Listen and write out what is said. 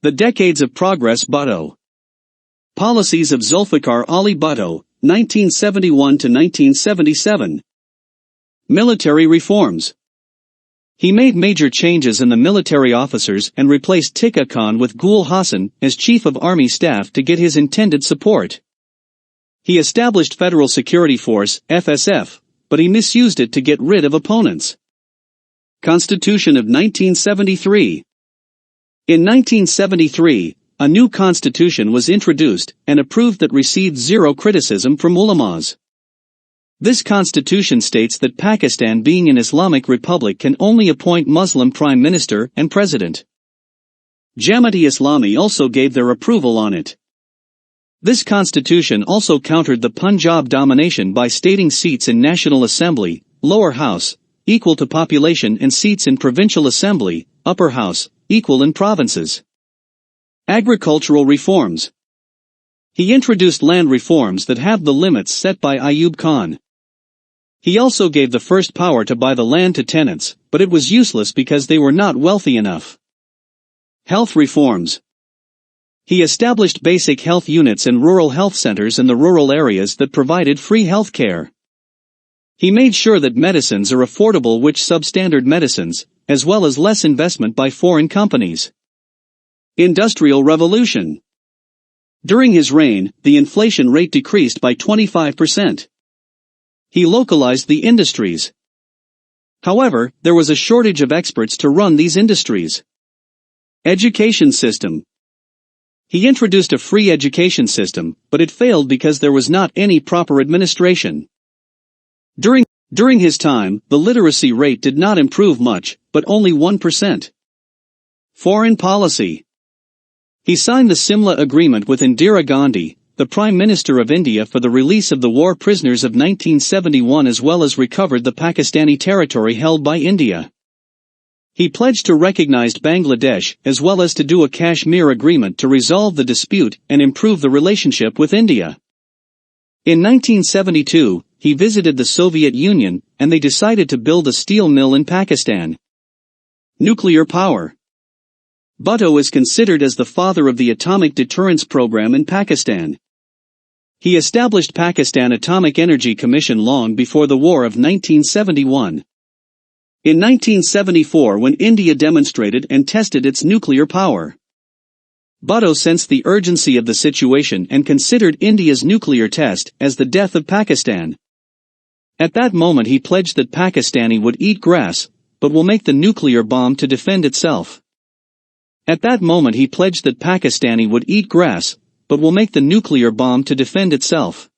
The Decades of Progress Bhutto. Policies of Zulfiqar Ali Bhutto, 1971 to 1977. Military reforms. He made major changes in the military officers and replaced Tikka Khan with Gul Hassan as Chief of Army Staff to get his intended support. He established Federal Security Force, FSF, but he misused it to get rid of opponents. Constitution of 1973. In 1973, a new constitution was introduced and approved that received zero criticism from Ulemas. This constitution states that Pakistan, being an Islamic republic, can only appoint Muslim prime minister and president. Jamat-e-Islami also gave their approval on it. This constitution also countered the Punjab domination by stating seats in National Assembly, lower house, equal to population, and seats in Provincial Assembly, upper house, equal in provinces. Agricultural reforms. He introduced land reforms that halved the limits set by Ayub Khan. He also gave the first power to buy the land to tenants, but it was useless because they were not wealthy enough. Health reforms. He established basic health units and rural health centers in the rural areas that provided free health care. He made sure that medicines are affordable, which substandard medicines, as well as less investment by foreign companies. Industrial Revolution. During his reign, the inflation rate decreased by 25%. He localized the industries. However, there was a shortage of experts to run these industries. Education system. He introduced a free education system, but it failed because there was not any proper administration. During his time, the literacy rate did not improve much, but only 1%. Foreign policy. He signed the Simla Agreement with Indira Gandhi, the Prime Minister of India, for the release of the war prisoners of 1971, as well as recovered the Pakistani territory held by India. He pledged to recognize Bangladesh, as well as to do a Kashmir agreement to resolve the dispute and improve the relationship with India. In 1972, he visited the Soviet Union, and they decided to build a steel mill in Pakistan. Nuclear power. Bhutto is considered as the father of the atomic deterrence program in Pakistan. He established Pakistan Atomic Energy Commission long before the War of 1971. In 1974, when India demonstrated and tested its nuclear power, Bhutto sensed the urgency of the situation and considered India's nuclear test as the death of Pakistan. At that moment he pledged that Pakistani would eat grass, but will make the nuclear bomb to defend itself. At that moment he pledged that Pakistani would eat grass, but will make the nuclear bomb to defend itself.